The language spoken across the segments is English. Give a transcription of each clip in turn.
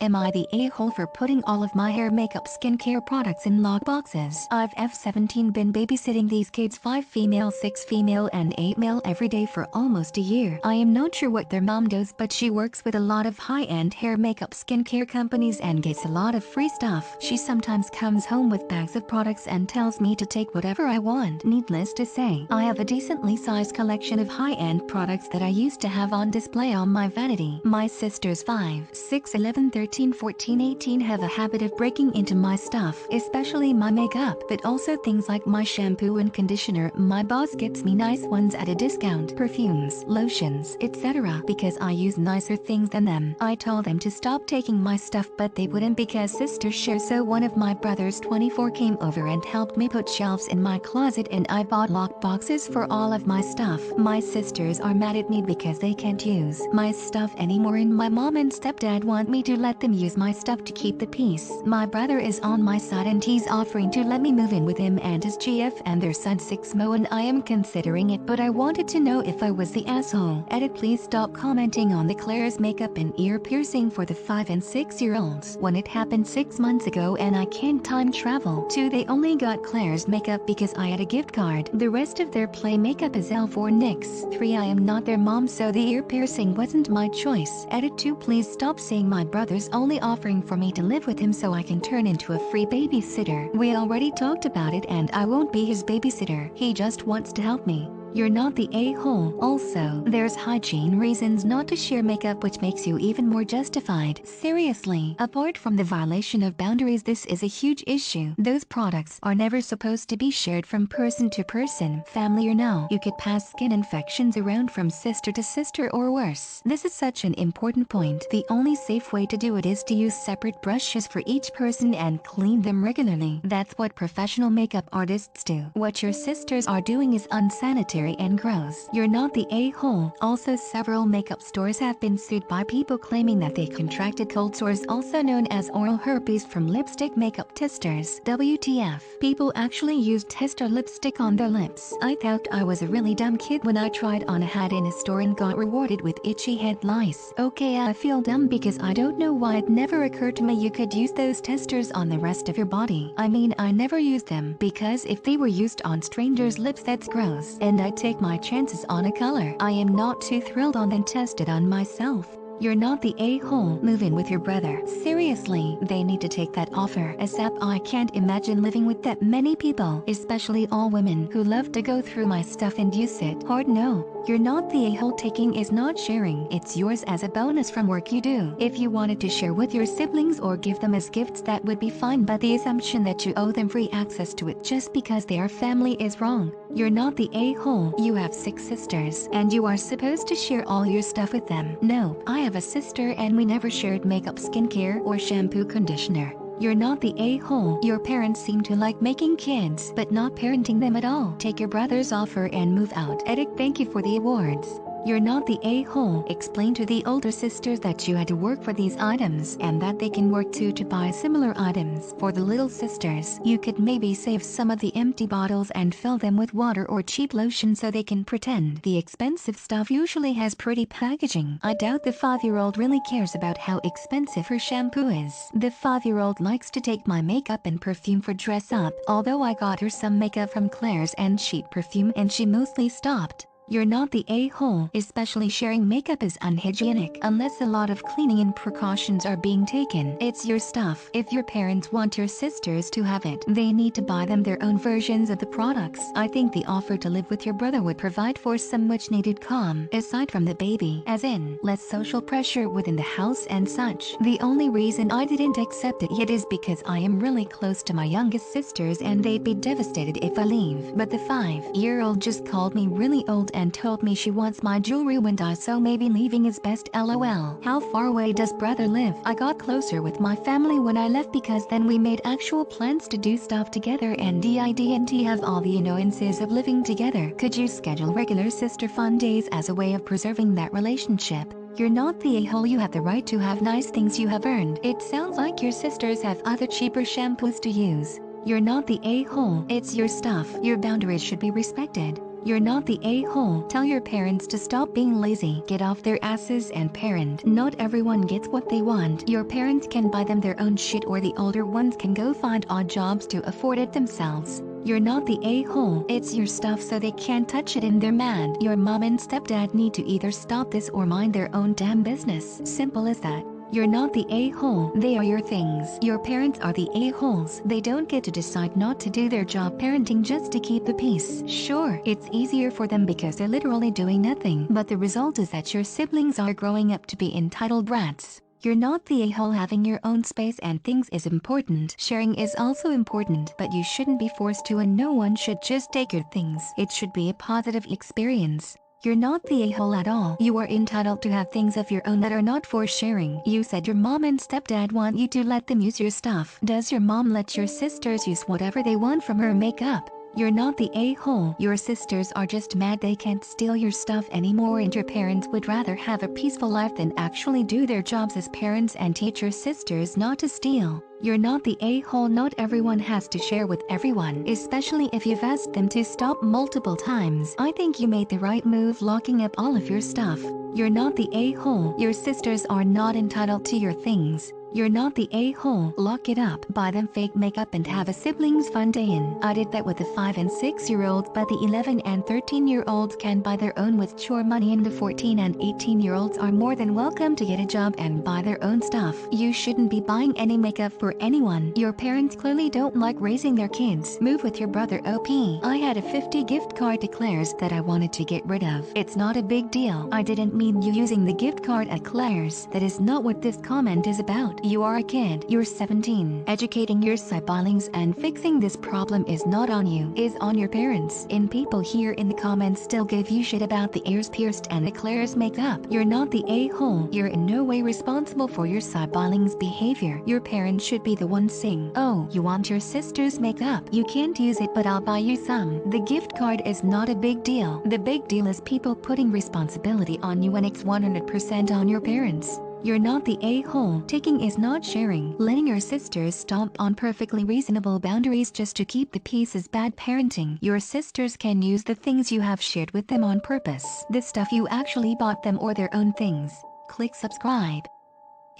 Am I the a-hole for putting all of my hair makeup skincare products in lockboxes? I've F17 been babysitting these kids 5 female 6 female and 8 male every day for almost a year. I am not sure what their mom does, but she works with a lot of high-end hair makeup skincare companies and gets a lot of free stuff. She sometimes comes home with bags of products and tells me to take whatever I want. Needless to say, I have a decently sized collection of high-end products that I used to have on display on my vanity. My sisters 5, 6, 11, 13, 14, 18 have a habit of breaking into my stuff, especially my makeup, but also things like my shampoo and conditioner. My boss gets me nice ones at a discount, perfumes, lotions, etc. because I use nicer things than them. I told them to stop taking my stuff, but they wouldn't because sisters share, so one of my brothers 24 came over and helped me put shelves in my closet, and I bought lock boxes for all of my stuff. My sisters are mad at me because they can't use my stuff anymore, and my mom and stepdad want me to let them use my stuff to keep the peace. My brother is on my side and he's offering to let me move in with him and his GF and their son 6mo, and I am considering it, but I wanted to know if I was the asshole. Edit, please stop commenting on the Claire's makeup and ear piercing for the 5 and 6-year-olds. When it happened 6 months ago and I can't time travel. 2, they only got Claire's makeup because I had a gift card. The rest of their play makeup is L4 NYX. 3, I am not their mom, so the ear piercing wasn't my choice. Edit 2, please stop saying my brother's only offering for me to live with him so I can turn into a free babysitter. We already talked about it and I won't be his babysitter. He just wants to help me. You're not the a-hole. Also, there's hygiene reasons not to share makeup, which makes you even more justified. Seriously, apart from the violation of boundaries, this is a huge issue. Those products are never supposed to be shared from person to person, family or no. You could pass skin infections around from sister to sister or worse. This is such an important point. The only safe way to do it is to use separate brushes for each person and clean them regularly. That's what professional makeup artists do. What your sisters are doing is unsanitary and gross. You're not the a-hole. Also, several makeup stores have been sued by people claiming that they contracted cold sores, also known as oral herpes, from lipstick makeup testers. WTF. People actually used tester lipstick on their lips. I thought I was a really dumb kid when I tried on a hat in a store and got rewarded with itchy head lice. Okay, I feel dumb because I don't know why it never occurred to me you could use those testers on the rest of your body. I mean, I never used them because if they were used on strangers' lips, that's gross, and I take my chances on a color I am not too thrilled on than test it on myself. You're not the a-hole. Move in with your brother. Seriously, they need to take that offer ASAP. I can't imagine living with that many people, especially all women who love to go through my stuff and use it. Hard no. You're not the a-hole. Taking is not sharing. It's yours as a bonus from work you do. If you wanted to share with your siblings or give them as gifts, that would be fine, but the assumption that you owe them free access to it just because they are family is wrong. You're not the a-hole. You have 6 sisters, and you are supposed to share all your stuff with them. No, I have a sister and we never shared makeup, skincare, or shampoo, conditioner. You're not the a-hole. Your parents seem to like making kids, but not parenting them at all. Take your brother's offer and move out. Edit, thank you for the awards. You're not the a-hole. Explain to the older sisters that you had to work for these items and that they can work too to buy similar items. For the little sisters, you could maybe save some of the empty bottles and fill them with water or cheap lotion so they can pretend. The expensive stuff usually has pretty packaging. I doubt the 5-year-old really cares about how expensive her shampoo is. The 5-year-old likes to take my makeup and perfume for dress up, although I got her some makeup from Claire's and sheet perfume and she mostly stopped. You're not the a-hole. Especially sharing makeup is unhygienic unless a lot of cleaning and precautions are being taken. It's your stuff. If your parents want your sisters to have it, they need to buy them their own versions of the products. I think the offer to live with your brother would provide for some much needed calm, aside from the baby, as in less social pressure within the house and such. The only reason I didn't accept it yet is because I am really close to my youngest sisters and they'd be devastated if I leave. But the 5-year-old just called me really old and told me she wants my jewelry when I, so maybe leaving is best. LOL. How far away does brother live? I got closer with my family when I left because then we made actual plans to do stuff together and didn't have all the annoyances of living together. Could you schedule regular sister fun days as a way of preserving that relationship? You're not the a-hole. You have the right to have nice things you have earned. It sounds like your sisters have other cheaper shampoos to use. You're not the a-hole. It's your stuff. Your boundaries should be respected. You're not the a-hole. Tell your parents to stop being lazy. Get off their asses and parent. Not everyone gets what they want. Your parents can buy them their own shit, or the older ones can go find odd jobs to afford it themselves. You're not the a-hole. It's your stuff, so they can't touch it and they're mad. Your mom and stepdad need to either stop this or mind their own damn business. Simple as that. You're not the a-hole. They are your things. Your parents are the a-holes. They don't get to decide not to do their job parenting just to keep the peace. Sure, it's easier for them because they're literally doing nothing, but the result is that your siblings are growing up to be entitled brats. You're not the a-hole. Having your own space and things is important. Sharing is also important, but you shouldn't be forced to, and no one should just take your things. It should be a positive experience. You're not the a-hole at all. You are entitled to have things of your own that are not for sharing. You said your mom and stepdad want you to let them use your stuff. Does your mom let your sisters use whatever they want from her makeup? You're not the a-hole. Your sisters are just mad they can't steal your stuff anymore, and your parents would rather have a peaceful life than actually do their jobs as parents and teach your sisters not to steal. You're not the a-hole. Not everyone has to share with everyone, especially if you've asked them to stop multiple times. I think you made the right move locking up all of your stuff. You're not the a-hole. Your sisters are not entitled to your things. You're not the a-hole. Lock it up. Buy them fake makeup and have a siblings fun day in. I did that with the 5 and 6-year-olds, but the 11 and 13-year-olds can buy their own with chore money, and the 14 and 18-year-olds are more than welcome to get a job and buy their own stuff. You shouldn't be buying any makeup for anyone. Your parents clearly don't like raising their kids. Move with your brother. OP. I had a 50 gift card to Claire's that I wanted to get rid of. It's not a big deal. I didn't mean you using the gift card at Claire's. That is not what this comment is about. You are a kid. You're 17. Educating your siblings and fixing this problem is not on you, is on your parents. And people here in the comments still give you shit about the ears pierced and the Claire's makeup. You're not the a-hole. You're in no way responsible for your siblings' behavior. Your parents should be the ones saying, "Oh, you want your sister's makeup? You can't use it, but I'll buy you some." The gift card is not a big deal. The big deal is people putting responsibility on you when it's 100% on your parents. You're not the a-hole. Taking is not sharing. Letting your sisters stomp on perfectly reasonable boundaries just to keep the peace is bad parenting. Your sisters can use the things you have shared with them on purpose. The stuff you actually bought them, or their own things. Click subscribe.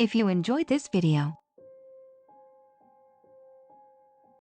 If you enjoyed this video,